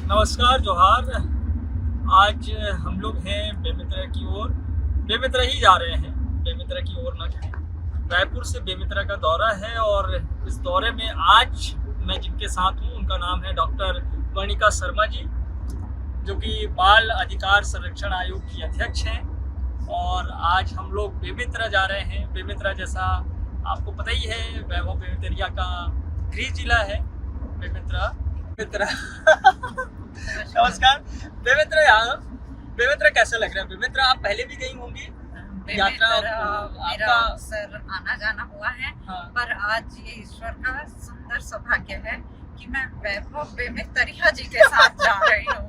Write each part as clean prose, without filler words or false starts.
नमस्कार, जोहार। आज हम लोग हैं बेमित्रा की ओर। बेमित्रा ही जा रहे हैं, बेमित्रा की ओर ना कहें। रायपुर से बेमित्रा का दौरा है और इस दौरे में आज मैं जिनके साथ हूँ उनका नाम है डॉक्टर वर्णिका शर्मा जी, जो कि बाल अधिकार संरक्षण आयोग की अध्यक्ष हैं। और आज हम लोग बेमित्रा जा रहे हैं। बेमित्रा, जैसा आपको पता ही है, वैभव बेमित्रिया का गृह जिला है बेमित्रा। बेमित्रा नमस्कार। बेमित्रा कैसा लग रहा है? बेमित्रा आप पहले भी गई होंगी यात्रा? मेरा आपका अक्सर आना जाना हुआ है। हाँ। पर आज ये ईश्वर का सुंदर सौभाग्य है कि मैं वैभव बेमित्रिया जी के साथ जा रही हूँ।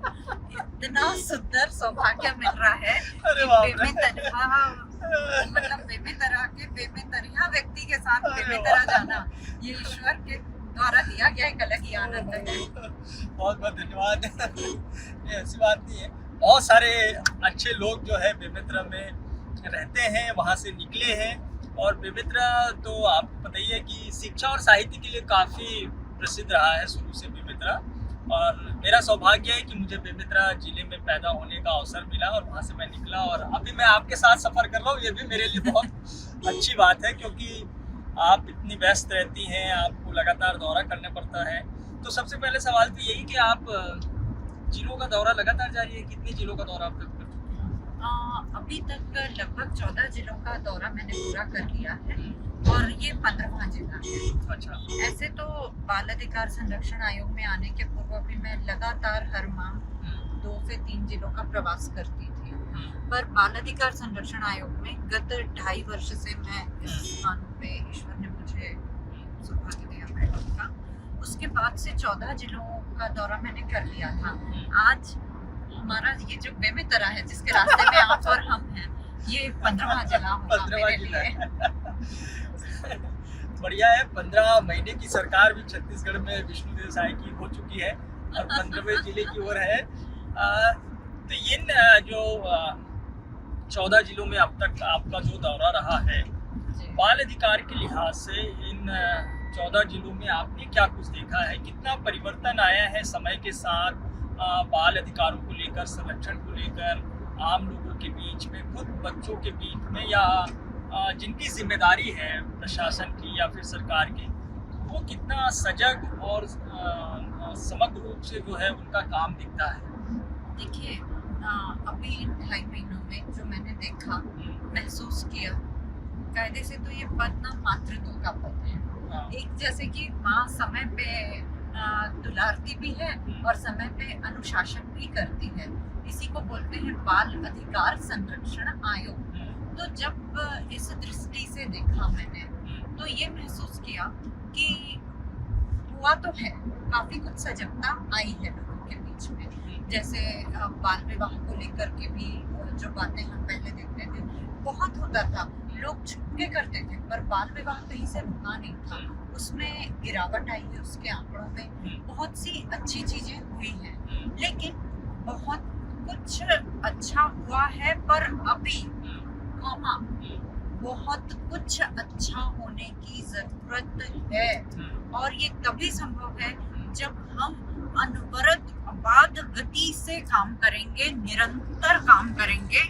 इतना सुंदर सौभाग्य मिल रहा है अरे बाप रे। मतलब बेमित्रिया व्यक्ति के साथ बेमित्रा जाना, ये ईश्वर के द्वारा दिया गया एक अलग ही आनंद है। बहुत बहुत धन्यवाद। ये ऐसी बात नहीं है, बहुत सारे अच्छे लोग जो है बेमित्रा में रहते हैं, वहाँ से निकले हैं। और बेमित्रा तो आपको पता ही है कि शिक्षा और साहित्य के लिए काफ़ी प्रसिद्ध रहा है शुरू से बेमित्रा। और मेरा सौभाग्य है कि मुझे बेमित्रा जिले में पैदा होने का अवसर मिला और वहाँ से मैं निकला और अभी मैं आपके साथ सफ़र कर रहा हूँ। ये भी मेरे लिए बहुत अच्छी बात है, क्योंकि आप इतनी व्यस्त रहती हैं, आपको लगातार दौरा करना पड़ता है। तो सबसे पहले सवाल तो यही कि आप जिलों का दौरा लगातार जारी है। कितने जिलों का दौरा आप तक कर चुके हैं? अभी तक लगभग 14 जिलों का दौरा मैंने पूरा कर लिया है और ये 15वां जिला है। अच्छा। ऐसे तो बाल अधिकार संरक्षण आयोग में आने के पूर्व भी मैं लगातार हर माह 2 से 3 जिलों का प्रवास करती थी, पर बाल अधिकार संरक्षण आयोग में गत 2.5 वर्ष से मैं इस स्थान पे ईश्वर ने मुझे सौभाग्य दिया बैठने का। उसके बाद से 14 जिलों का दौरा मैंने कर लिया था। आज हमारा ये जो बेमित्रा है, जिसके रास्ते में आप और हम हैं, ये 15वां जिला होगा 15वां मेरे जिला लिए। बढ़िया है। 15 महीने की सरकार भी छत्तीसगढ़ में विष्णुदेव साय की हो चुकी है और 15वें जिले की ओर है। तो इन जो 14 जिलों में अब तक आपका जो दौरा रहा है, बाल अधिकार के लिहाज से इन 14 जिलों में आपने क्या कुछ देखा है? कितना परिवर्तन आया है समय के साथ बाल अधिकारों को लेकर, संरक्षण को लेकर, आम लोगों के बीच में, खुद बच्चों के बीच में, या जिनकी जिम्मेदारी है प्रशासन की या फिर सरकार की, वो कितना सजग और समग्र रूप से जो है उनका काम दिखता है? देखिए, अभी इन 2.5 महीनों में जो मैंने देखा, महसूस किया, कायदे से तो ये पद ना मातृत्व का पद है। हाँ। एक जैसे कि माँ समय पे दुलारती भी है और समय पे अनुशासन भी करती है। इसी को बोलते हैं बाल अधिकार संरक्षण आयोग। तो जब इस दृष्टि से देखा मैंने, तो ये महसूस किया कि हुआ तो है, काफी कुछ सजगता आई है लोगों के बीच में। जैसे बाल विवाह को लेकर के भी जो बातें हम पहले देखते थे, बहुत होता था, लोग छुपके करते थे, पर बाल विवाह कहीं से रुका नहीं था। उसमें गिरावट आई है, उसके आंकड़ों में बहुत सी अच्छी चीजें हुई हैं, लेकिन बहुत कुछ अच्छा हुआ है, पर अभी बहुत कुछ अच्छा होने की जरूरत है। और ये तभी संभव है जब हम अनवरत अबाध गति से काम करेंगे, निरंतर काम करेंगे।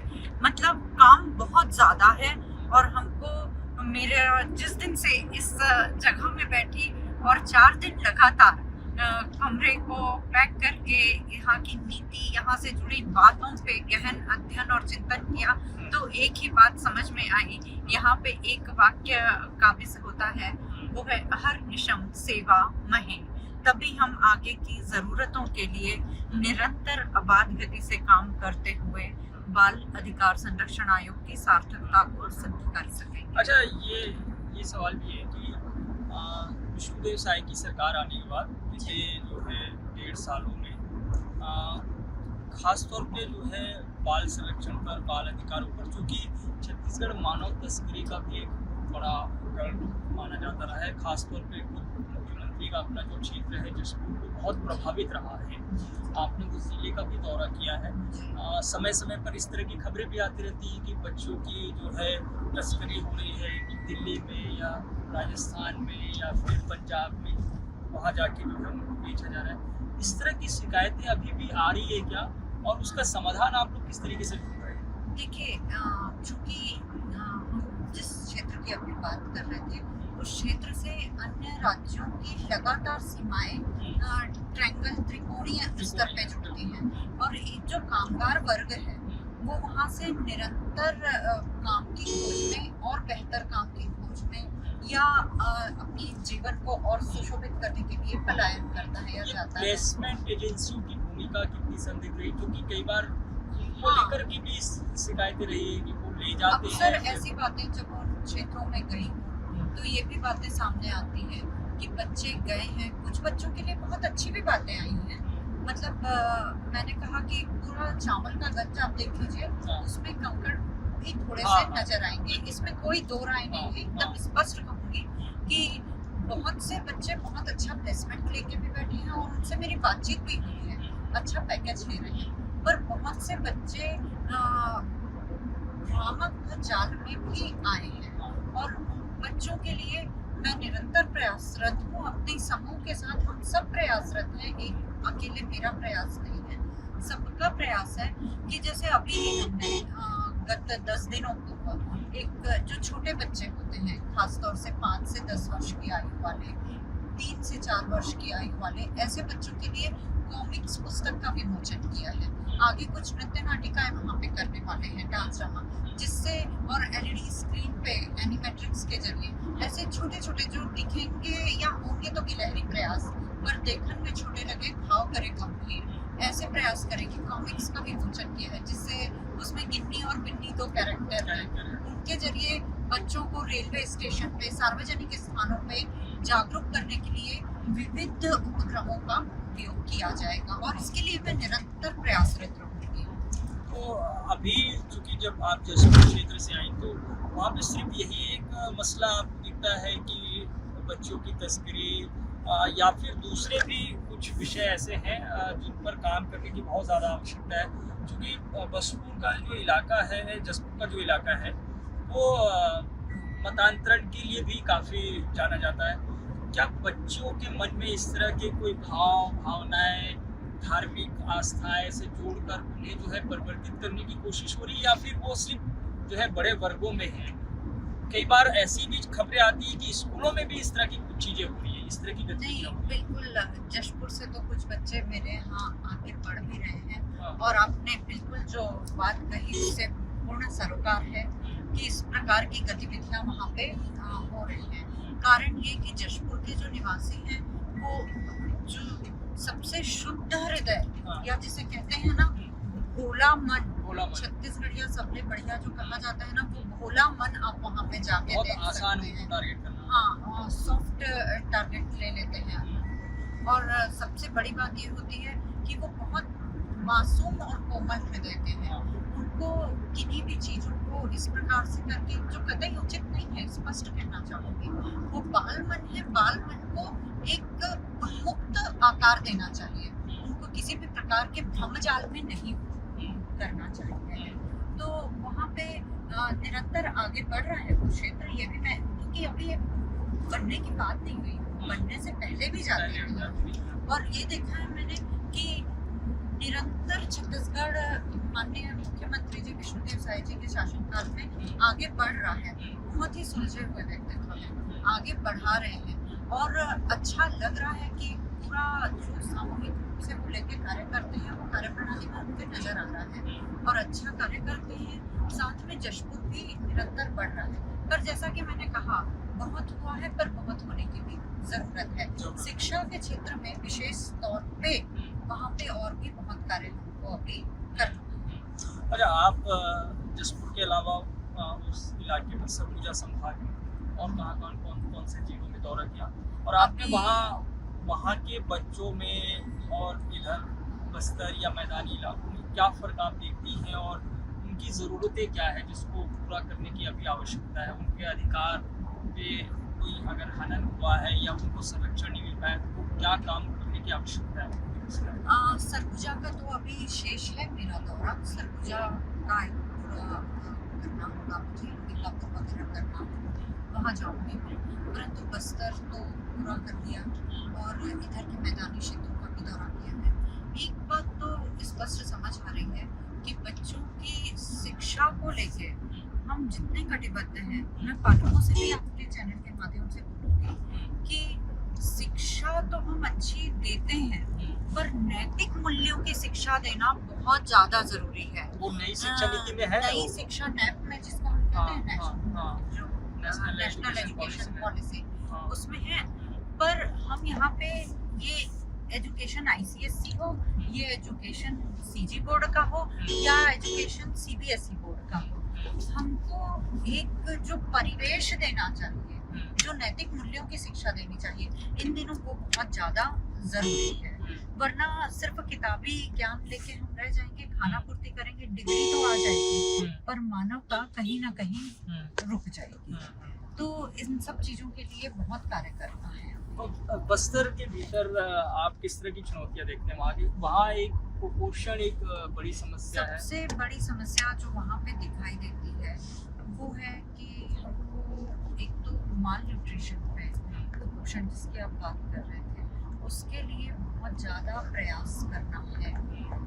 मतलब काम बहुत ज्यादा है और हमको, मेरे जिस दिन से इस जगह में बैठी और 4 दिन लगातार कमरे को पैक करके यहाँ की नीति, यहाँ से जुड़ी बातों पे गहन अध्ययन और चिंतन किया, तो एक ही बात समझ में आई। यहाँ पे एक वाक्य काबिज होता है, वो है अहर्निशम सेवा महे। तभी हम आगे की जरूरतों के लिए निरंतर अबाध गति से काम करते हुए बाल अधिकार संरक्षण आयोग की सार्थकता को सिद्ध कर सकेंगे। अच्छा, ये सवाल भी है कि विष्णुदेव साय की सरकार आने के बाद पिछले जो है 1.5 सालों में खासतौर पे जो है बाल संरक्षण पर, बाल अधिकारों पर, चूँकि छत्तीसगढ़ मानव तस्करी का भी एक बड़ा उपकरण माना जाता रहा है, खासतौर पे मुख्यमंत्री का अपना जो क्षेत्र है जशपुर, वो बहुत प्रभावित रहा है। आपने उस जिले का भी दौरा किया है। समय समय पर इस तरह की खबरें भी आती रहती हैं कि बच्चों की जो है तस्करी हो रही है दिल्ली में या राजस्थान में या फिर पंजाब में, वहाँ जाके जो है उनको बेचा जा रहा है। इस तरह की शिकायतें अभी भी आ रही है क्या, और उसका समाधान आप लोग किस तरीके से ढूंढ रहे हैं? देखिए, चूंकि हम जिस क्षेत्र की अभी बात कर रहे थे, उस क्षेत्र से अन्य राज्यों की लगातार सीमाएं ट्रायंगल त्रिकोणीय स्तर पे जुड़ती हैं, और ये जो कामगार वर्ग है वो वहाँ से निरंतर काम की खोज में और बेहतर काम की खोज में या अपनी जीवन को और सुशोभित करने के लिए पलायन करता है या ये जाता है। प्लेसमेंट एजेंसियों की भूमिका कितनी संदिग्ध रही, क्योंकि कई बार उनको हाँ। लेकर की भी शिकायतें रही है कि वो ले जाते अक्सर हैं। ऐसी बातें जब उन क्षेत्रों में गई हूँ तो ये भी बातें सामने आती हैं कि बच्चे गए हैं, कुछ बच्चों के लिए बहुत अच्छी भी बातें आई हैं। मतलब मैंने कहा कि पूरा चावल का गंज आप देख लीजिए, हाँ। उसमें कंकड़ भी थोड़े हाँ, से हाँ। नजर आएंगे, इसमें कोई दो राय नहीं है, एकदम हाँ। स्पष्ट कहूंगी कि बहुत से बच्चे बहुत अच्छा प्लेसमेंट लेके भी बैठे हैं और उनसे मेरी बातचीत भी हुई है, अच्छा पैकेज ले रहे हैं। पर बहुत से बच्चे भ्रामक जाल में भी आए हैं, और उन बच्चों के लिए मैं निरंतर प्रयासरत हूँ, अपने समूह के साथ हम सब प्रयासरत हैं, एक अकेले मेरा प्रयास नहीं है, सबका प्रयास है कि जैसे अभी हमने गत 10 दिनों पूर्व एक जो छोटे बच्चे होते हैं, खासतौर से 5 से 10 वर्ष की आयु वाले, 3 से 4 वर्ष की आयु वाले, ऐसे बच्चों के लिए कॉमिक्स पुस्तक का विमोचन किया है। आगे कुछ नृत्य नाटिकाएं वहाँ पे करने वाले हैं, डांस ड्रामा, जिससे और एलईडी स्क्रीन पे एनिमेट्रिक्स के जरिए ऐसे छोटे छोटे जो दिखेंगे या होंगे तो गिलहरी प्रयास, पर देखने में छोटे लगे भाव करे गंभीर, ऐसे प्रयास करें कि कॉमिक्स का विमोचन किया है, जिससे उसमें गिन्नी और बिन्नी दो कैरेक्टर हैं, उनके जरिए बच्चों को रेलवे स्टेशन पे, सार्वजनिक स्थानों पे जागरूक करने के लिए विविध उपक्रमों का उपयोग किया जाएगा, और इसके लिए मैं निरंतर प्रयासरत रहूंगी। तो अभी चूंकि जब आप जशपुर क्षेत्र से आई तो वहाँ पे सिर्फ यही एक मसला आपको दिखता है कि बच्चों की तस्करी, या फिर दूसरे भी कुछ विषय ऐसे हैं जिन पर काम करने की बहुत ज़्यादा आवश्यकता है, क्योंकि बसपुर का जो इलाका है, जसपुर का जो इलाका है वो मतांतरण के लिए भी काफ़ी जाना जाता है। क्या बच्चों के मन में इस तरह के कोई भावनाएं, धार्मिक आस्थाएं से जोड़कर उन्हें जो है परिवर्तित करने की कोशिश हो रही है, या फिर वो सिर्फ जो है बड़े वर्गों में है? कई बार ऐसी भी खबरें आती है कि स्कूलों में भी इस तरह की कुछ चीजें हो रही है, इस तरह की नहीं, गतिविधियां हो रही बिल्कुल जशपुर से तो कुछ बच्चे मेरे यहाँ आके पढ़ भी रहे हैं, हैं। और आपने बिल्कुल जो बात कही उससे पूर्ण सरोकार है कि इस प्रकार की गतिविधियां वहाँ पे हो रही हैं। कारण ये कि जशपुर के जो निवासी हैं वो जो सबसे शुद्ध हृदय, हाँ। या जिसे कहते हैं ना भोला मन, भोला मन। छत्तीसगढ़िया सबसे बढ़िया जो कहा जाता है ना, वो भोला मन आप वहाँ पे जाके बहुत देख आसान सकते उनको हैं। टारगेट करना। हाँ, सॉफ्ट टारगेट ले लेते हैं, और सबसे बड़ी बात ये होती है कि वो बहुत मासूम और कोमल हृदय के हैं। उनको किन्हीं भी चीजों को इस प्रकार से करके, जो कतई उचित नहीं है, स्पष्ट कहना चाहूंगी, वो बाल मन है, बाल मन को एक उन्मुक्त आकार देना चाहिए, उनको किसी भी प्रकार के भ्रम जाल में नहीं करना चाहिए। तो वहाँ पे निरंतर आगे बढ़ रहा है वो क्षेत्र, ये भी मैं, क्योंकि अभी ये बनने की बात नहीं हुई, बनने से पहले भी जाते हैं, और ये देखा है मैंने कि निरंतर छत्तीसगढ़ माननीय मुख्यमंत्री जी विष्णुदेव साय जी के शासनकाल में आगे बढ़ रहा है, बहुत ही सुलझे हुए व्यक्तित्व हैं, आगे बढ़ा रहे हैं, और अच्छा लग रहा है कि पूरा जो सामूहिक रूप से वो लेके कार्य करते हैं वो कार्य प्रणाली में उनके नजर आ रहा है, और अच्छा कार्य करते हैं। साथ में जशपुर भी निरंतर बढ़ रहा है, पर जैसा कि मैंने कहा, बहुत हुआ है पर बहुत होने की भी जरूरत है। शिक्षा के क्षेत्र में विशेष तौर पे वहाँ पे और भी बहुत कार्य को अभी करना है। अच्छा, आप जसपुर के अलावा उस इलाके में सरगुजा संभाग में और कौन कौन से जिलों में दौरा किया, और आपने वहाँ के बच्चों में और इधर बस्तर या मैदानी इलाकों में क्या फ़र्क आप देखती हैं, और उनकी ज़रूरतें क्या है जिसको पूरा करने की अभी आवश्यकता है? उनके अधिकार पे कोई अगर हनन हुआ है या उनको संरक्षण नहीं मिल पाया तो क्या काम करने की आवश्यकता है? सरगुजा का तो अभी शेष है मेरा दौरा, सरगुजा का एक पूरा करना होगा मुझे, विज्ञापन वगैरह करना होगा, वहाँ जाऊँगी मैं, परंतु बस्तर तो पूरा कर दिया, और इधर के मैदानी क्षेत्रों का भी दौरा किया। रही है कि बच्चों की शिक्षा को लेके हम जितने कटिबद्ध हैं, मैं पाठकों से भी आपके चैनल के माध्यम से बोलूँगी कि शिक्षा तो हम अच्छी देते हैं, पर नैतिक मूल्यों की शिक्षा देना बहुत ज्यादा जरूरी है। वो नई शिक्षा नीति में है, नई शिक्षा नैप में जिसको हम कहते हैं जो नेशनल नेशनल एजुकेशन पॉलिसी, हाँ। उसमें है। पर हम यहाँ पे ये एजुकेशन ICSE हो, ये एजुकेशन CG बोर्ड का हो या एजुकेशन CBSE बोर्ड का हो, हमको एक जो परिवेश देना चाहिए, जो नैतिक मूल्यों की शिक्षा देनी चाहिए, इन दिनों वो बहुत ज्यादा जरूरी है। वरना सिर्फ किताबी ज्ञान लेके हम रह जाएंगे, खाना पूर्ति करेंगे, डिग्री तो आ जाएगी, पर मानवता कहीं ना कहीं रुक जाएगी। तो इन सब चीजों के लिए बहुत कार्य करना है। तो बस्तर के भीतर आप किस तरह की चुनौतियां देखते हैं? वहाँ एक कुपोषण एक बड़ी समस्या है। सबसे बड़ी समस्या जो वहाँ पे दिखाई देती है वो है कि हमको एक तो माल न्यूट्रिशन पे, कुपोषण जिसकी आप बात कर रहे थे, उसके लिए बहुत ज़्यादा प्रयास करना है।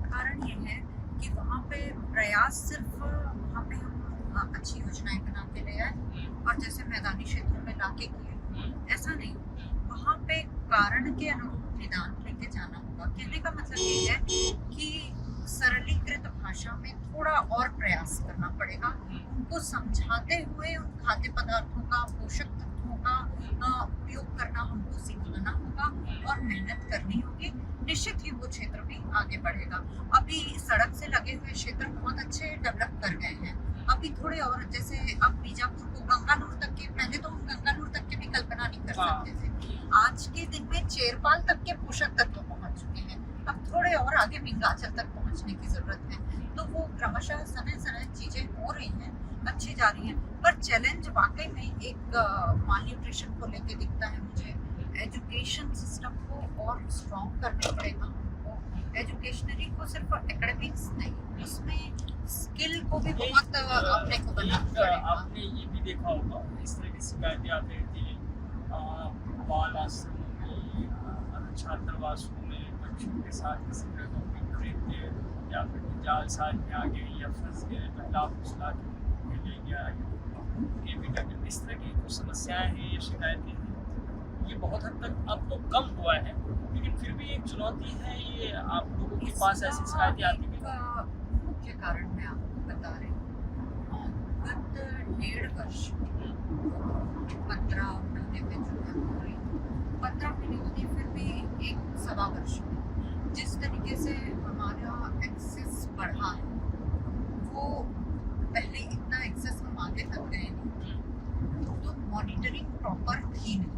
कारण ये है कि वहाँ पे प्रयास सिर्फ वहाँ पे हम अच्छी योजनाएं बना के ले आए और जैसे मैदानी क्षेत्रों में लाके किए, ऐसा नहीं। वहाँ पे कारण के अनुरूप निदान लेके जाना होगा। कहने का मतलब ये है कि सरलीकृत भाषा में थोड़ा और प्रयास करना पड़ेगा, उनको समझाते हुए उन खाद्य पदार्थों का, पोषक तत्वों का उपयोग करना हमको सिखाना होगा और मेहनत करनी होगी। निश्चित ही वो क्षेत्र भी आगे बढ़ेगा। अभी सड़क से लगे हुए क्षेत्र बहुत अच्छे डेवलप कर गए हैं। अभी थोड़े और, जैसे अब बीजापुर को गंगालूर तक के, पहले तो हम गंगालूर तक की भी कल्पना नहीं कर सकते थे। आज के दिन में चेरपाल तक के पोषक तत्व पहुंच चुके हैं। अब थोड़े और आगे विंध्याचल तक पहुंचने की जरूरत है। तो वो क्रमशः समय समय चीजें हो रही हैं, अच्छी जा रही हैं। पर चैलेंज वाकई में एक माल न्यूट्रिशन को लेके दिखता है मुझे। एजुकेशन सिस्टम को और स्ट्रॉन्ग करना पड़ेगा हमको। एजुकेशनरी को सिर्फ एकेडमिक्स नहीं, उसमें स्किल को भी बहुत अपने को बनाना पड़ेगा। आपने ये भी देखा होगा, इस तरह की शिकायतें आती रहती है बाल आश्रमों में, छात्रावासों में बच्चों के साथ किसी तरह का खरीदते या फिर जाल साथ में आ गए या फंस गए, पहला फुसला के ले गया, ये भी करके इस तरह की जो समस्याएं हैं, ये शिकायतें हैं, ये बहुत हद तक अब तो कम हुआ है, लेकिन फिर भी एक चुनौती है। ये आप लोगों के पास ऐसी शिकायतें आती हैं? मुख्य कारण मैं आपको बता रही हूँ। गत 1.5 वर्ष 15 महीने में जो है हो रही, 15 महीने तो नहीं, फिर भी 1.25 वर्ष में जिस तरीके से हमारा एक्सेस बढ़ा है, वो पहले इतना एक्सेस हम आगे तक गए नहीं, तो मॉनिटरिंग प्रॉपर थी नहीं।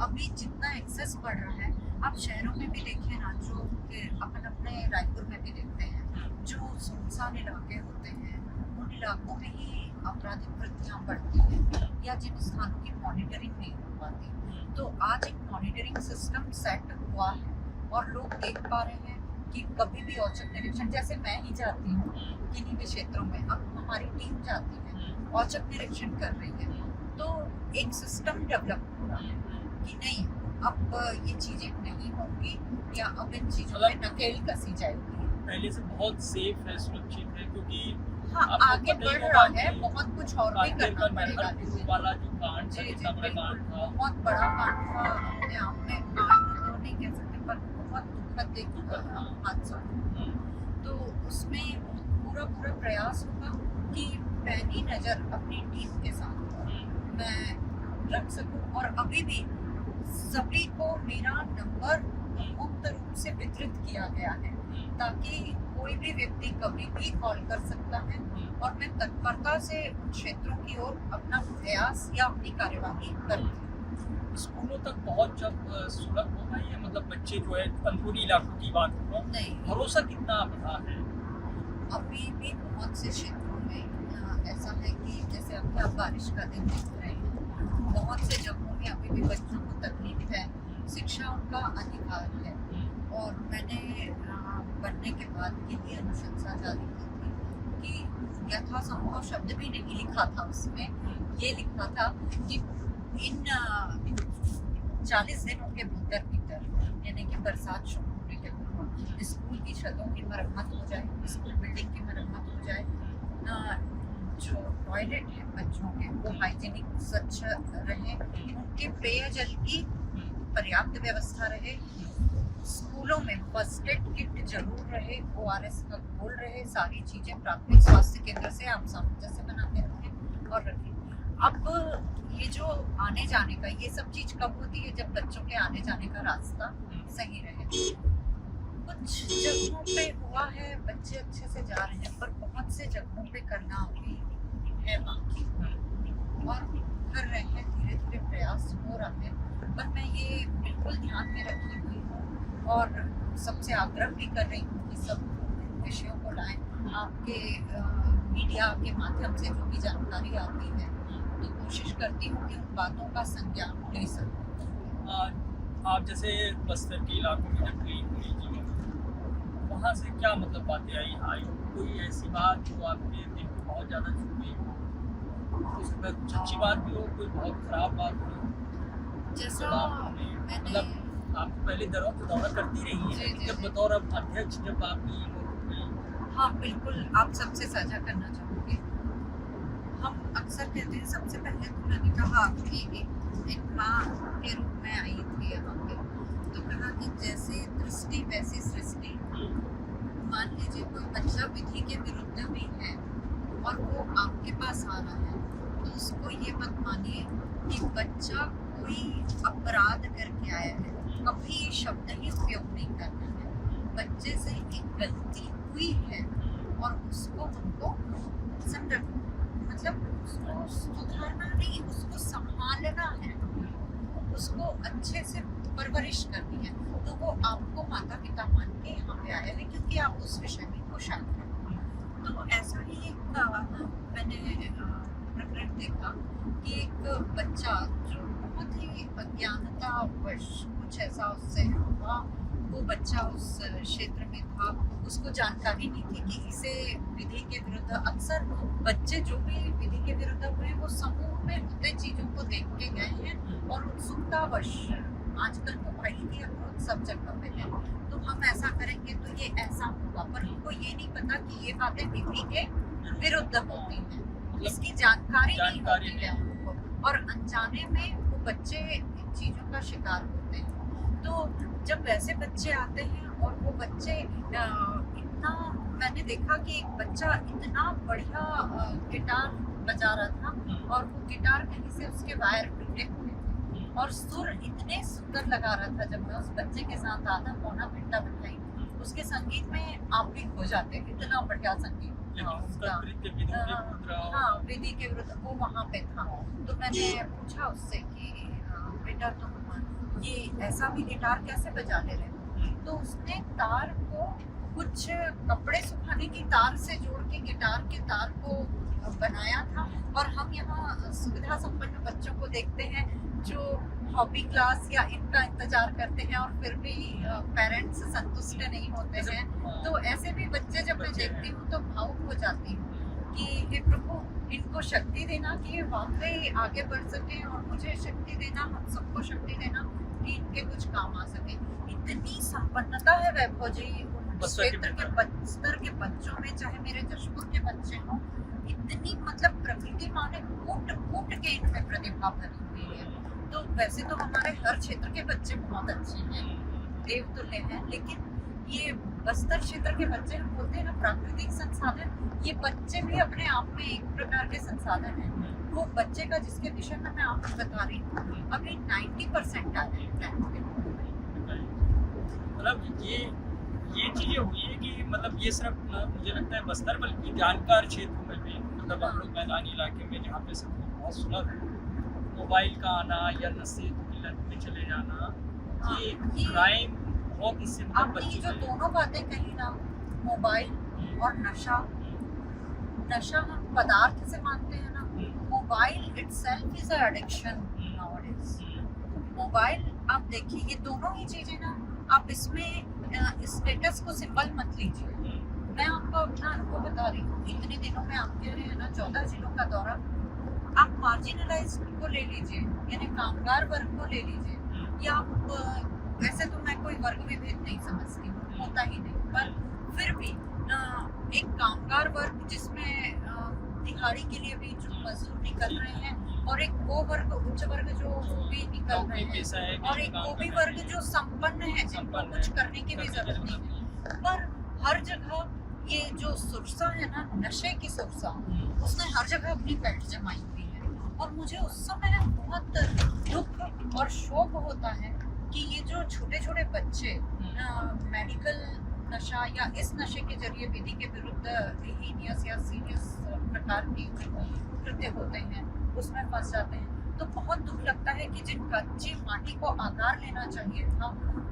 अभी जितना एक्सेस बढ़ रहा है, आप शहरों में भी देखिए ना, जो कि अपन अपने रायपुर में भी देखते हैं, जो सुनसान इलाके होते हैं, उन इलाकों में ही आपराधिक वृत्तियाँ बढ़ती हैं या जिन स्थानों की मॉनिटरिंग नहीं हो पाती। तो आज एक मॉनिटरिंग सिस्टम सेट हुआ है और लोग देख पा रहे हैं कि कभी भी औचक निरीक्षण, जैसे मैं ही जाती हूँ किन्हीं भी क्षेत्रों में, अब हमारी टीम जाती है, औचक निरीक्षण कर रही है, तो एक सिस्टम डेवलप हो रहा है कि नहीं, अब ये चीजें नहीं होंगी या अब इन चीजों में नकेल कसी जाएगी। पहले से बहुत सेफ है, सुरक्षित है, क्योंकि हाँ, आगे बढ़ रहा है, बहुत कुछ और भी करना पड़ेगा। वाला जो कांड था, इतना बड़ा कांड था, बहुत बड़ा कांड था, अपने आप में कांड तो नहीं कह सकते, पर बहुत दुखद एक हादसा। तो उसमें पूरा प्रयास होगा कि पैनी नजर अपनी टीम के साथ मैं रख सकूं। और अभी भी सभी को मेरा नंबर मुक्त रूप से वितरित किया गया है, ताकि कोई भी व्यक्ति कभी भी कॉल कर सकता है और मैं तत्परता से उन क्षेत्रों की ओर अपना प्रयास या अपनी कार्यवाही करती हूँ। स्कूलों तक पहुंच जब सुलभ होगा, ये मतलब बच्चे जो है अंदरूनी इलाकों की बात करो, नहीं, भरोसा कितना बढ़ा है? अभी भी बहुत से क्षेत्रों में ऐसा है कि जैसे अभी आप बारिश का दिन देख रहे हैं, बहुत से जगहों में अभी भी बच्चों को तकलीफ है। शिक्षा उनका अधिकार है और मैंने बनने के बाद के लिए अनुशंसा जारी की थी कि यथासंभव शब्द भी नहीं लिखा था, उसमें ये लिखा था कि इन 40 दिनों के भीतर यानी कि बरसात शुरू होने के पूर्व स्कूल की छतों की मरम्मत हो जाए, स्कूल बिल्डिंग की मरम्मत हो जाए, जो टॉयलेट है बच्चों के वो हाइजीनिक स्वच्छ रहे, उनके पेयजल की पर्याप्त व्यवस्था रहे, स्कूलों में फर्स्ट एड किट जरूर रहे, ORS का घोल रहे, सारी चीजें प्राथमिक स्वास्थ्य केंद्र से आप सामंजस्य बना के रखें और रखें। अब ये जो आने जाने का ये सब चीज कब होती है, जब बच्चों के आने जाने का रास्ता सही रहे। कुछ जगहों पे हुआ है, बच्चे अच्छे से जा रहे हैं, पर बहुत से जगहों पे करना अभी है बाकी और कर रहे हैं, धीरे धीरे प्रयास हो रहा है। पर मैं ये बिल्कुल ध्यान में रखी हुई हूँ और सबसे आग्रह भी कर रही हूँ कि सब विषयों को लाएं। आपके मीडिया के माध्यम से जो भी जानकारी आती है तो कोशिश करती हूँ कि उन बातों का संज्ञान ले सकूँ। आप जैसे बस्तर के इलाकों में जब गई हुई जिलों में, वहाँ से क्या मतलब बातें आई कोई ऐसी बात जो आपके दिल को बहुत ज़्यादा छू गई हो, उसमें कुछ अच्छी बात भी हो, कोई बहुत खराब बात हो? जैसा मैंने मतलब आप पहले दौरा करती रही है, जब बतौर अब अध्यक्ष जब आपकी हाँ बिल्कुल आप सबसे साझा करना चाहूँगी। हम अक्सर कहते हैं, सबसे पहले तो मैंने कहा कि एक माँ के रूप में आई थी यहाँ पे, तो कहा कि जैसे दृष्टि वैसी सृष्टि। मान लीजिए कोई बच्चा विधि के विरुद्ध भी है और वो आपके पास आ रहा है, तो उसको ये मत मानिए कि बच्चा कोई अपराध करके आया है, कभी ये शब्द ही उपयोग नहीं करना है। बच्चे से एक गलती हुई है और उसको हमको मतलब उसको सुधारना नहीं, उसको संभालना है, उसको अच्छे से परवरिश करनी है। तो वो आपको माता पिता मान के यहाँ पे आया है क्योंकि आप उस विषय में कुशल हैं। तो ऐसा ही एक मैंने प्रकरण देखा कि एक बच्चा जो बहुत ही अज्ञानतावश कुछ ऐसा उससे हुआ, वो बच्चा उस क्षेत्र में था, उसको जानकारी नहीं थी कि इसे विधि के विरुद्ध, अक्सर बच्चे जो भी विधि के विरुद्ध हुए वो समूह में होते चीजों को देख के गए हैं और उत्सुकतावश, आजकल मोबाइल की अप्रोच सब जगह पे है, तो हम ऐसा करेंगे तो ये ऐसा होगा, पर उनको ये नहीं पता कि ये बातें विधि के विरुद्ध होती हैं, इसकी जानकारी नहीं होती है उनको, और अनजाने में वो बच्चे इन चीजों का शिकार होते हैं। तो जब वैसे बच्चे आते हैं और वो बच्चे इतना, मैंने देखा कि एक बच्चा इतना बढ़िया गिटार बजा रहा था और वो गिटार कहीं से उसके वायर टूटे हुए थे और सुर इतने सुंदर लगा रहा था। जब मैं उस बच्चे के साथ आधा पौना घंटा बिताई, उसके संगीत में आप भी खो जाते, इतना बढ़िया संगीत था। हाँ, विधि के विरुद्ध वो वहाँ पे था। तो मैंने पूछा उससे कि बेटा तुम ये ऐसा भी गिटार कैसे बजा ले रहे हो? तो उसने तार को कुछ कपड़े सुखाने की तार से जोड़ के गिटार के तार को बनाया था। और हम यहाँ सुविधा संपन्न बच्चों को देखते हैं जो हॉबी क्लास या इनका इंतजार करते हैं और फिर भी पेरेंट्स संतुष्ट नहीं होते हैं। तो ऐसे भी बच्चे जब मैं देखती हूँ तो भावुक हो जाती हूँ कि हे प्रभु, इनको शक्ति देना कि वाकई आगे बढ़ सके और मुझे शक्ति देना, हम सबको शक्ति देना कि इनके कुछ काम आ सके। इतनी संपन्नता है वैभव जी क्षेत्र के बस्तर के बच्चों में, चाहे मेरे जशपुर के बच्चे हों, इतनी मतलब प्रकृति माँ ने कूट के इनमें प्रतिभा भरी हुई है। तो वैसे तो हमारे हर क्षेत्र के बच्चे बहुत अच्छे हैं, देवतुल्य हैं, लेकिन ये बस्तर क्षेत्र के बच्चे, हम बोलते हैं ना प्राकृतिक संसाधन, ये बच्चे भी अपने आप में एक प्रकार के संसाधन हैं। वो बच्चे का जिसके विषय में मैं आपको बता रही हूँ, अभी 90% आ गए हैं। मतलब ये चीजें हुई है कि मतलब ये सिर्फ मुझे लगता है बस्तर, बल्कि जानकार क्षेत्र में भी, मतलब हम लोग मैदानी इलाके में जहाँ पे सब बहुत सुलभ है, मोबाइल का आना या नशे की लत में चले जाना, ये क्राइम बहुत इससे आपने जो दोनों बातें कही ना, मोबाइल और नशा हम पदार्थ से मानते हैं ना, mobile itself is a addiction nowadays. Mobile आप देखिए, ये दोनों ही चीजें ना, आप इसमें स्टेटस को सिंबल मत लीजिए। मैं आपको अपना अनुभव बता रही हूँ, इतने दिनों में आप कह रहे हैं ना 14 जिलों का दौरा, आप मार्जिनलाइज्ड को ले लीजिए, यानी कामगार वर्ग को ले लीजिए, या आप वैसे तो मैं कोई वर्ग विभेद नहीं समझती हूँ, होता ही नहीं, पर फिर भी एक कामगार वर्ग जिसमें दिहाड़ी के लिए भी जो मजदूर निकल रहे हैं और एक वो वर्ग उच्च वर्ग जो भी निकल रहे हैं और एक वो भी वर्ग जो संपन्न है जिनको कुछ करने की भी जरूरत नहीं है, पर हर जगह ये जो सुरसा है ना, नशे की सुरसा, उसने हर जगह अपनी पैठ जमाई हुई है। और मुझे उस समय बहुत दुख और शोक होता है कि ये जो छोटे छोटे बच्चे मेडिकल नशा या इस नशे के जरिए विधि के विरुद्ध हीनियस या सीरियस प्रकार के कृत्य होते हैं उसमें फंस जाते हैं, तो बहुत दुख लगता है कि जिन कच्ची माटी को आकार लेना चाहिए था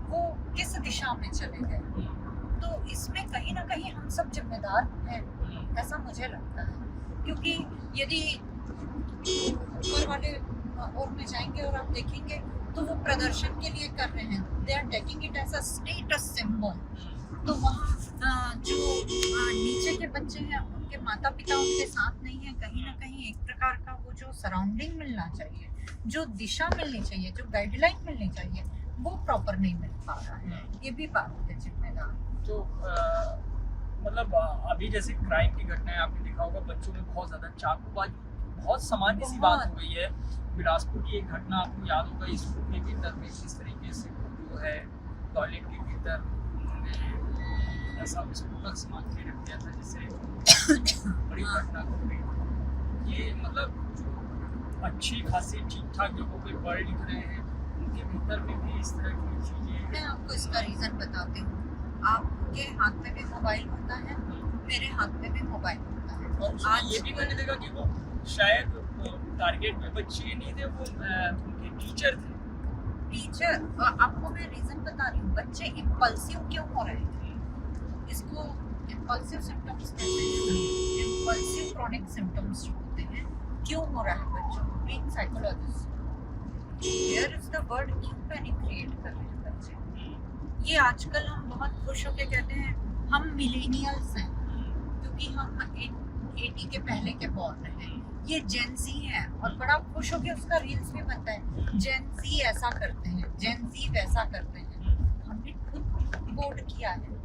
वो किस दिशा में चले गए। तो इसमें कहीं ना कहीं हम सब जिम्मेदार हैं, ऐसा मुझे लगता है। क्योंकि यदि ऊपर वाले और में जाएंगे और आप देखेंगे तो वो प्रदर्शन के लिए कर रहे हैं, they are taking it as a status symbol. तो वहाँ जो नीचे के बच्चे हैं उनके माता पिता उनके साथ नहीं है, कहीं ना कहीं एक प्रकार का वो जो सराउंडिंग मिलना चाहिए, जो दिशा मिलनी चाहिए, जो गाइडलाइन मिलनी चाहिए, वो प्रॉपर नहीं मिल पा रहा है। ये भी बात है जिम्मेदार। तो मतलब अभी जैसे क्राइम की घटनाएं आपने देखा होगा, बच्चों में बहुत ज़्यादा चाकूबाजी बहुत सामान्य सी बात हो गई है। बिलासपुर की एक घटना आपको याद होगा, स्कूल के भीतर में किस तरीके से जो है टॉयलेट के भीतर ऐसा विस्फोटक सामान के रख दिया था जिससे बड़ी घटना घट गई। ये मतलब जो अच्छी खासी ठीक ठाक जगहों पे पढ़ लिख रहे हैं उनके भीतर में भी इस तरह की चीज़ें। मैं आपको इसका रीज़न बताती हूँ। आपके हाथ में भी मोबाइल होता है, मेरे हाथ में भी मोबाइल होता है। और आज ये भी मैंने देखा कि वो शायद टारगेट में बच्चे नहीं थे, वो उनके टीचर थे। टीचर, आपको मैं रीज़न बता रही हूँ, बच्चे इम्पल्सिव क्यों हो रहे थे। इसको इम्पल्सिव सिम्टम्स कहते हैं, इम्पल्सिव क्रॉनिक सिम्टम्स जो होते हैं, क्यों हो रहा है बच्चों को। Being psychologist, here is the word, क्यों पैनिक क्रिएट कर रहे हैं बच्चे। ये आजकल हम बहुत खुश होकर कहते हैं हम मिलेनियल्स हैं, क्योंकि हम 80 के पहले के बॉर्न हैं। ये जेन ज़ी है और बड़ा खुश होकर उसका रील्स भी बनता है, जेन ज़ी ऐसा करते हैं, जेन ज़ी वैसा करते हैं। हमने खुद बोर्ड किया है,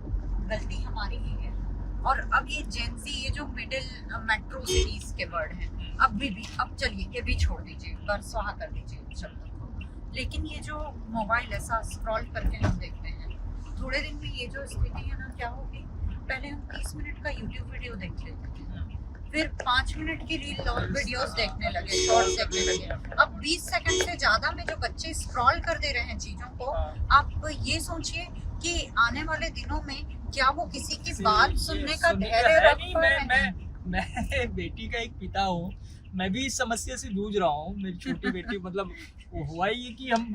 गलती हमारी ही है। और अब ये जेन ज़ी, ये जो मिडिल मेट्रो सिटीज के वर्ड हैं, अब चलिए ये भी छोड़ दीजिए, बरसुहा कर दीजिए शब्द को। लेकिन ये जो मोबाइल ऐसा स्क्रॉल करके हम देखते हैं, थोड़े दिन में ये जो स्थिति है ना, क्या होगी, पहले हम 30 मिनट का यूट्यूब वीडियो देख लेते थे, फिर 5 मिनट की रील और वीडियोस देखने लगे, शॉर्ट्स देखने लगे। अब 20 सेकंड से ज़्यादा में जो बच्चे स्क्रॉल कर दे रहे हैं चीज़ों को, आप ये सोचिए कि आने वाले दिनों में क्या वो किसी की बात सुनने का धैर्य रख पा रहे हैं। मैं बेटी का एक पिता हूँ, मैं भी इस समस्या से जूझ रहा हूँ। मेरी छोटी बेटी मतलब हुआ ही है कि हम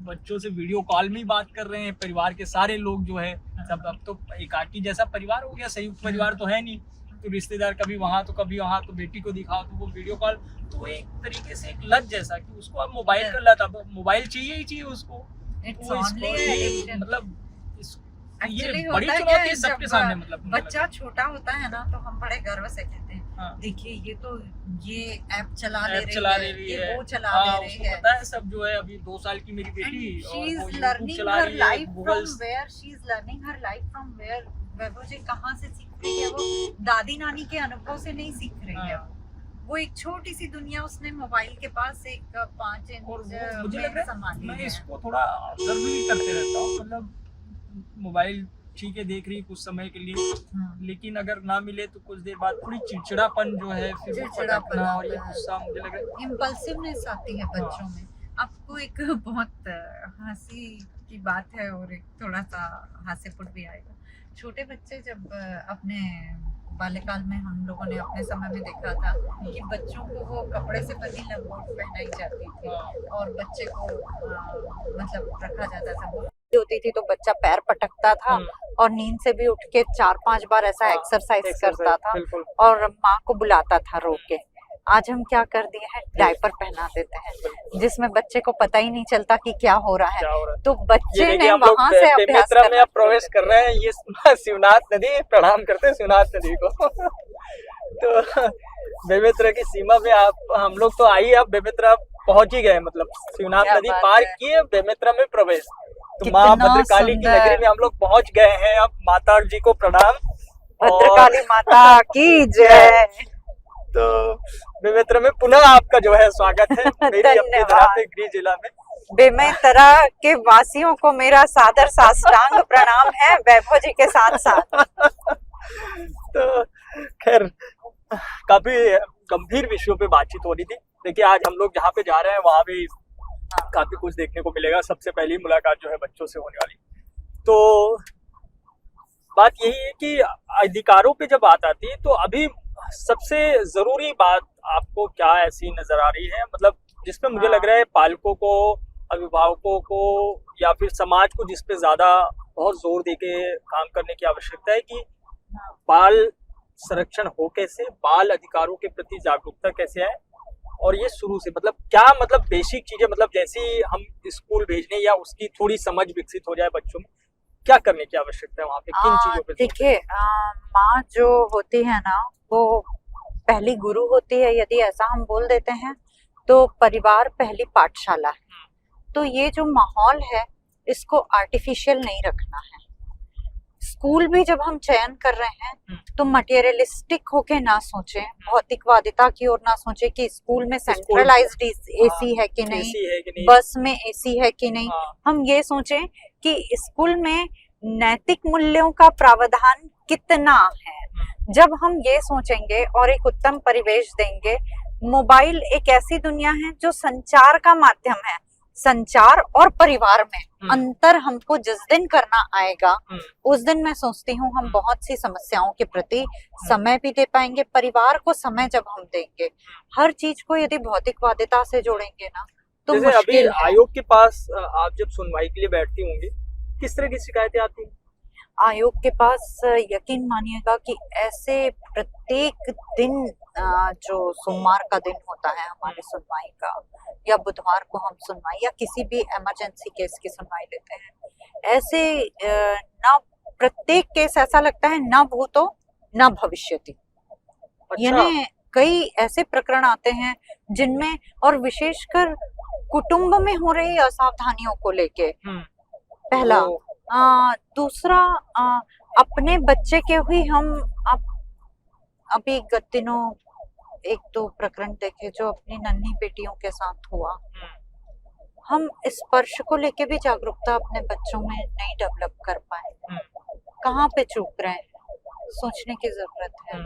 बच्चों से वीडियो कॉल में ही बात कर रहे हैं, परिवार के सारे लोग जो है सब, अब तो एकाकी जैसा परिवार हो गया, संयुक्त परिवार तो है नहीं, तो रिश्तेदार कभी वहाँ तो कभी वहाँ, तो बेटी को दिखाओ तो वो वीडियो कॉल, तो एक तरीके से एक लत जैसा कि उसको अब मोबाइल का लत, अब मोबाइल चाहिए ही चाहिए उसको। मतलब ये बड़ी चुनौती है सबके सामने। मतलब बच्चा छोटा होता है ना, तो हम बड़े गर्व से कहते हैं, हाँ, देखिए ये तो ये ऐप चला ले रही है, ये वो चला हाँ, ले रही है। पता है सब जो है। अभी 2 साल की मेरी बेटी she is learning her life from where, she is learning her life from where. Vaibhav ji कहाँ से सीख रही है? वो दादी नानी के अनुभव से नहीं सीख रही है। वो एक छोटी सी दुनिया उसने मोबाइल के पास एक 5 इंच मुझे लग रहा है मैं इसको थोड़ा ऑब्जर्व भी करते रहता हूँ। मतलब मोबाइल ठीक है देख रही कुछ समय के लिए, लेकिन अगर ना मिले तो कुछ देर बाद थोड़ी चिड़चिड़ापन जो है, फिर चिड़चिड़ापन और ये गुस्सा, मुझे लग रहा है इम्पल्सिवनेस आती है बच्चों में। आपको एक बहुत हंसी की बात है और एक थोड़ा सा हास्यपुट भी आएगा। छोटे बच्चे जब अपने बाल्यकाल में, हम लोगों ने अपने समय में देखा था कि बच्चों को वो कपड़े से बनी लंगोट पहनाई जाती थी और बच्चे को मतलब रखा जाता था। होती थी तो बच्चा पैर पटकता था और नींद से भी उठ के 4-5 बार ऐसा एक्सरसाइज करता था और माँ को बुलाता था रोक के। आज हम क्या कर दिए हैं, डायपर पहना देते हैं जिसमें बच्चे को पता ही नहीं चलता कि क्या हो रहा है। तो बच्चे ने वहां से अभ्यास करना प्रवेश कर रहे हैं। ये शिवनाथ नदी, प्रणाम करते हैं शिवनाथ नदी को। तो बेमेतरा की सीमा पे हम लोग तो आइए, अब बेमेतरा पहुंच ही गए, मतलब शिवनाथ नदी पार किए, बेमेतरा में प्रवेश। तो माँ भद्रकाली की नगरी में हम लोग पहुंच गए हैं। अब माता जी को प्रणाम। भद्रकाली माता की जय। तो बेमेतरा में पुनः आपका जो है स्वागत है मेरी अपनी धरा पे गृह जिला में। बेमेतरा के वासियों को मेरा सादर साष्टांग प्रणाम है वैभव जी के साथ साथ। तो खैर काफी गंभीर विषयों पे बातचीत हो रही थी। देखिए आज हम लोग जहाँ पे जा रहे हैं वहां भी काफी कुछ देखने को मिलेगा। सबसे पहली मुलाकात जो है बच्चों से होने वाली। तो बात यही है कि अधिकारों पे जब बात आती है तो अभी सबसे जरूरी बात आपको क्या ऐसी नजर आ रही है, मतलब जिसपे मुझे लग रहा है पालकों को, अभिभावकों को या फिर समाज को जिसपे ज्यादा बहुत जोर देके काम करने की आवश्यकता है कि बाल संरक्षण हो कैसे, बाल अधिकारों के प्रति जागरूकता कैसे आए। और ये शुरू से मतलब क्या, मतलब बेसिक चीजें, मतलब जैसे ही हम स्कूल भेजने या उसकी थोड़ी समझ विकसित हो जाए बच्चों में, क्या करने की आवश्यकता है वहाँ पे, किन चीजों पे? देखिए माँ जो होती है ना वो पहली गुरु होती है, यदि ऐसा हम बोल देते हैं तो परिवार पहली पाठशाला है। तो ये जो माहौल है इसको आर्टिफिशियल नहीं रखना है। स्कूल भी जब हम चयन कर रहे हैं तो मटेरियलिस्टिक होके ना सोचें, भौतिकवादिता की ओर ना सोचें कि स्कूल में सेंट्रलाइज्ड एसी है कि नहीं, बस में एसी है कि नहीं। हम ये सोचें कि स्कूल में नैतिक मूल्यों का प्रावधान कितना है। जब हम ये सोचेंगे और एक उत्तम परिवेश देंगे, मोबाइल एक ऐसी दुनिया है जो संचार का माध्यम है। संचार और परिवार में अंतर हमको जिस दिन करना आएगा उस दिन मैं सोचती हूँ हम बहुत सी समस्याओं के प्रति समय भी दे पाएंगे। परिवार को समय जब हम देंगे, हर चीज को यदि भौतिकवादिता से जोड़ेंगे ना तो जैसे मुश्किल अभी आयोग के पास आप जब सुनवाई के लिए बैठती होंगी, किस तरह की शिकायतें आती हैं? आयोग के पास यकीन मानिएगा कि ऐसे प्रत्येक दिन जो सोमवार का दिन होता है हमारी सुनवाई का, या बुधवार को हम सुनवाई या किसी भी इमरजेंसी केस की सुनवाई लेते हैं, ऐसे ना प्रत्येक केस ऐसा लगता है ना भूतो ना भविष्यति। यानी कई ऐसे प्रकरण आते हैं जिनमें, और विशेषकर कुटुंब में हो रही असावधानियों को लेके, पहला। दूसरा अपने बच्चे के हुई हम अभी गत दिनों एक दो प्रकरण देखे जो अपनी नन्ही बेटियों के साथ हुआ। हम स्पर्श को लेके भी जागरूकता अपने बच्चों में नहीं डेवलप कर पाए। कहाँ पे चूक रहे हैं, सोचने की जरूरत है।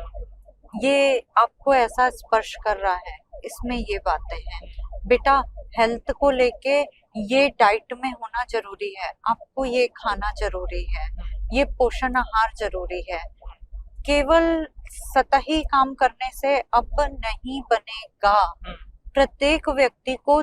ये आपको ऐसा स्पर्श कर रहा है, इसमें ये बातें हैं। बेटा हेल्थ को लेके ये डाइट में होना जरूरी है, आपको ये खाना जरूरी है, ये पोषण आहार जरूरी है। केवल सतही काम करने से अब नहीं बनेगा। प्रत्येक व्यक्ति को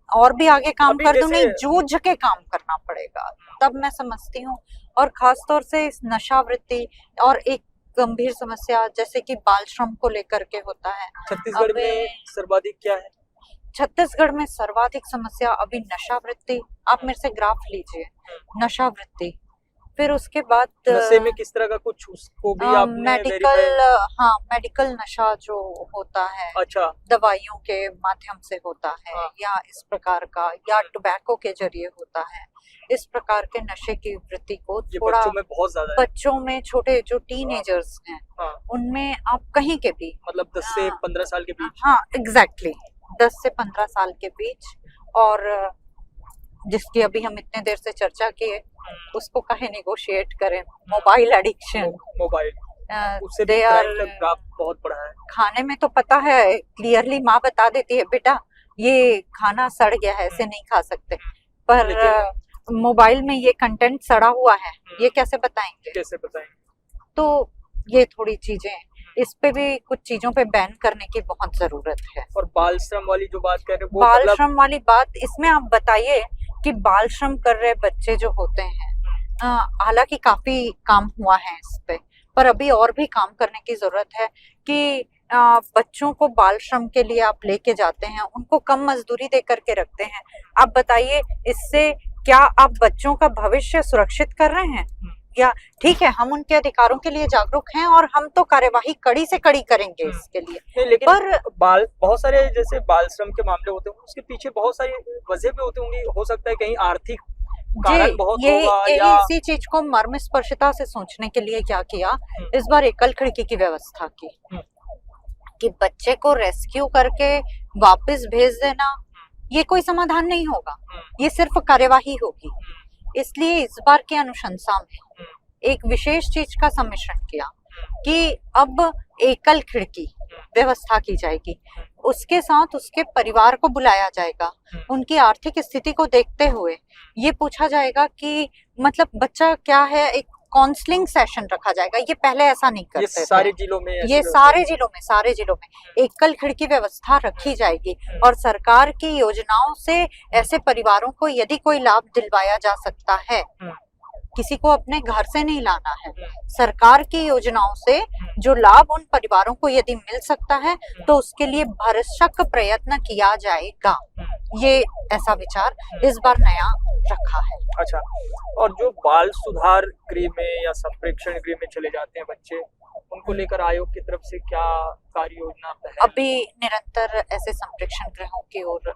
और भी आगे काम कर दूं, नहीं जूझ के काम करना पड़ेगा, तब मैं समझती हूँ। और खास तौर से इस नशावृत्ति और एक गंभीर समस्या जैसे कि बाल श्रम को लेकर के होता है। छत्तीसगढ़ में सर्वाधिक क्या है? छत्तीसगढ़ में सर्वाधिक समस्या अभी नशावृत्ति। आप मेरे से ग्राफ लीजिए, नशावृत्ति, फिर उसके बाद नशे में किस तरह का कुछ उसको भी आपने मेडिकल नशा जो होता है, अच्छा, दवाइयों के माध्यम से होता है, या इस प्रकार का, या टोबैको के जरिए होता है। इस प्रकार के नशे की वृत्ति को थोड़ा बच्चों में बहुत ज्यादा है। बच्चों में, छोटे जो टीनेजर्स हैं उनमें आप कहीं के भी, मतलब 10 से 15 साल के बीच। हाँ एग्जैक्टली 10 से 15 साल के बीच। और जिसकी अभी हम इतने देर से चर्चा किए उसको कहे नेगोशिएट करें, मोबाइल एडिक्शन। मोबाइल उससे ग्राफ बहुत बड़ा है। खाने में तो पता है क्लियरली माँ बता देती है बेटा ये खाना सड़ गया है, ऐसे नहीं खा सकते, पर मोबाइल में ये कंटेंट सड़ा हुआ है, ये कैसे बताएंगे? तो ये थोड़ी चीजें, इस पे भी कुछ चीजों पे बैन करने की बहुत जरूरत है। और बाल श्रम वाली जो बात कर रहे हैं, बाल श्रम वाली बात, इसमें आप बताइए कि बाल श्रम कर रहे बच्चे जो होते हैं, हालांकि काफी काम हुआ है इस पे, पर अभी और भी काम करने की जरूरत है कि बच्चों को बाल श्रम के लिए आप लेके जाते हैं, उनको कम मजदूरी दे करके रखते हैं। आप बताइए इससे क्या आप बच्चों का भविष्य सुरक्षित कर रहे हैं? या ठीक है, हम उनके अधिकारों के लिए जागरूक हैं और हम तो कार्यवाही कड़ी से कड़ी करेंगे इसके लिए। नहीं, लेकिन पर बहुत सारे जैसे बाल श्रम के मामले होते हैं, उसके पीछे बहुत सारी वजह भी होती होंगी। हो सकता है कहीं आर्थिक कारण बहुत होगा, या इसी चीज को मर्मस्पर्शिता से सोचने के लिए क्या किया, इस बार एकल खिड़की की व्यवस्था की कि बच्चे को रेस्क्यू करके वापस भेज देना ये कोई समाधान नहीं होगा, ये सिर्फ कार्यवाही होगी। इसलिए इस बार की अनुशंसा में एक विशेष चीज का सम्मिश्रण किया कि अब एकल खिड़की व्यवस्था की जाएगी, उसके साथ उसके परिवार को बुलाया जाएगा, उनकी आर्थिक स्थिति को देखते हुए ये पूछा जाएगा कि मतलब बच्चा क्या है, एक काउंसलिंग सेशन रखा जाएगा। ये पहले ऐसा नहीं करते थे। सारे जिलों में सारे जिलों में एकल खिड़की व्यवस्था रखी जाएगी और सरकार की योजनाओं से ऐसे परिवारों को यदि कोई लाभ दिलवाया जा सकता है, किसी को अपने घर से नहीं लाना है, सरकार की योजनाओं से जो लाभ उन परिवारों को यदि मिल सकता है तो उसके लिए भरसक प्रयत्न किया जाएगा। ये ऐसा विचार इस बार नया रखा है। अच्छा, और जो बाल सुधार गृह में या संप्रेक्षण गृह में चले जाते हैं बच्चे, उनको लेकर आयोग की तरफ से क्या कार्य योजना है? अभी निरंतर ऐसे संप्रेक्षण गृहों की ओर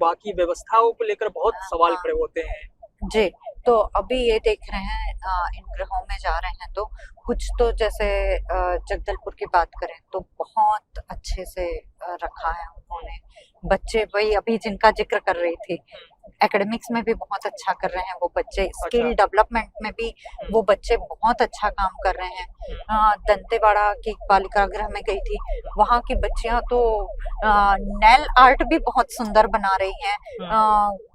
बाकी व्यवस्थाओं को लेकर बहुत सवाल खड़े होते हैं जी। तो अभी ये देख रहे हैं इन ग्रहों में जा रहे हैं तो कुछ तो जैसे जगदलपुर की बात करें तो बहुत अच्छे से रखा है उन्होंने। बच्चे वही अभी जिनका जिक्र कर रही थी, एकेडमिक्स में भी बहुत अच्छा कर रहे हैं वो बच्चे, स्किल डेवलपमेंट में भी वो बच्चे बहुत अच्छा काम कर रहे हैं। दंतेवाड़ा की बालिका गृह में गई थी, वहाँ की बच्चियां तो नेल आर्ट भी बहुत सुंदर बना रही हैं,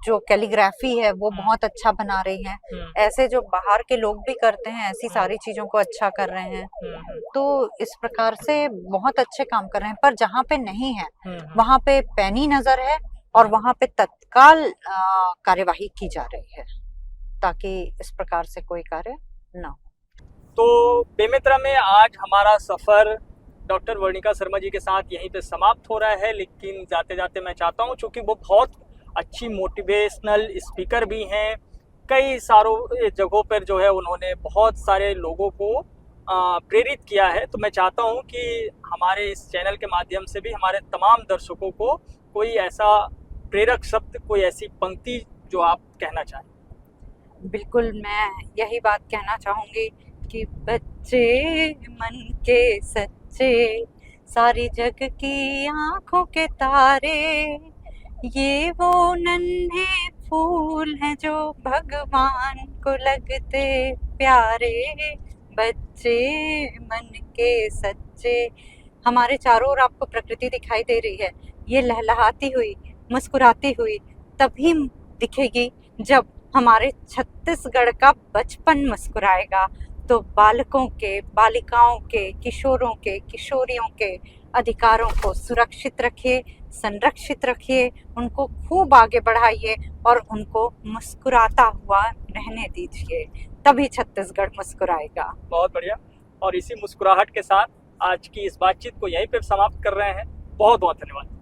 जो कैलीग्राफी है वो बहुत अच्छा बना रही हैं। ऐसे जो बाहर के लोग भी करते हैं ऐसी सारी चीजों को अच्छा कर रहे हैं। तो इस प्रकार से बहुत अच्छे काम कर रहे हैं, पर जहाँ पे नहीं है वहाँ पे पैनी नजर है और वहाँ पे तत्काल कार्यवाही की जा रही है ताकि इस प्रकार से कोई कार्य न हो। तो बेमेतरा में आज हमारा सफर डॉक्टर वर्णिका शर्मा जी के साथ यहीं पे समाप्त हो रहा है, लेकिन जाते जाते मैं चाहता हूँ, चूँकि वो बहुत अच्छी मोटिवेशनल स्पीकर भी हैं, कई सारों जगहों पर जो है उन्होंने बहुत सारे लोगों को प्रेरित किया है, तो मैं चाहता हूँ कि हमारे इस चैनल के माध्यम से भी हमारे तमाम दर्शकों को कोई ऐसा प्रेरक शब्द, कोई ऐसी पंक्ति जो आप कहना चाहें। बिल्कुल, मैं यही बात कहना चाहूंगी कि बच्चे मन के सच्चे, सारी जग की आंखों के तारे, ये वो नन्हे फूल हैं जो भगवान को लगते प्यारे, बच्चे मन के सच्चे। हमारे चारों ओर आपको प्रकृति दिखाई दे रही है, ये लहलहाती हुई, मुस्कुराती हुई तभी दिखेगी जब हमारे छत्तीसगढ़ का बचपन मुस्कुराएगा। तो बालकों के, बालिकाओं के, किशोरों के, किशोरियों के अधिकारों को सुरक्षित रखिए, संरक्षित रखिए, उनको खूब आगे बढ़ाइए और उनको मुस्कुराता हुआ रहने दीजिए, तभी छत्तीसगढ़ मुस्कुराएगा। बहुत बढ़िया। और इसी मुस्कुराहट के साथ आज की इस बातचीत को यहीं पे समाप्त कर रहे हैं। बहुत बहुत धन्यवाद।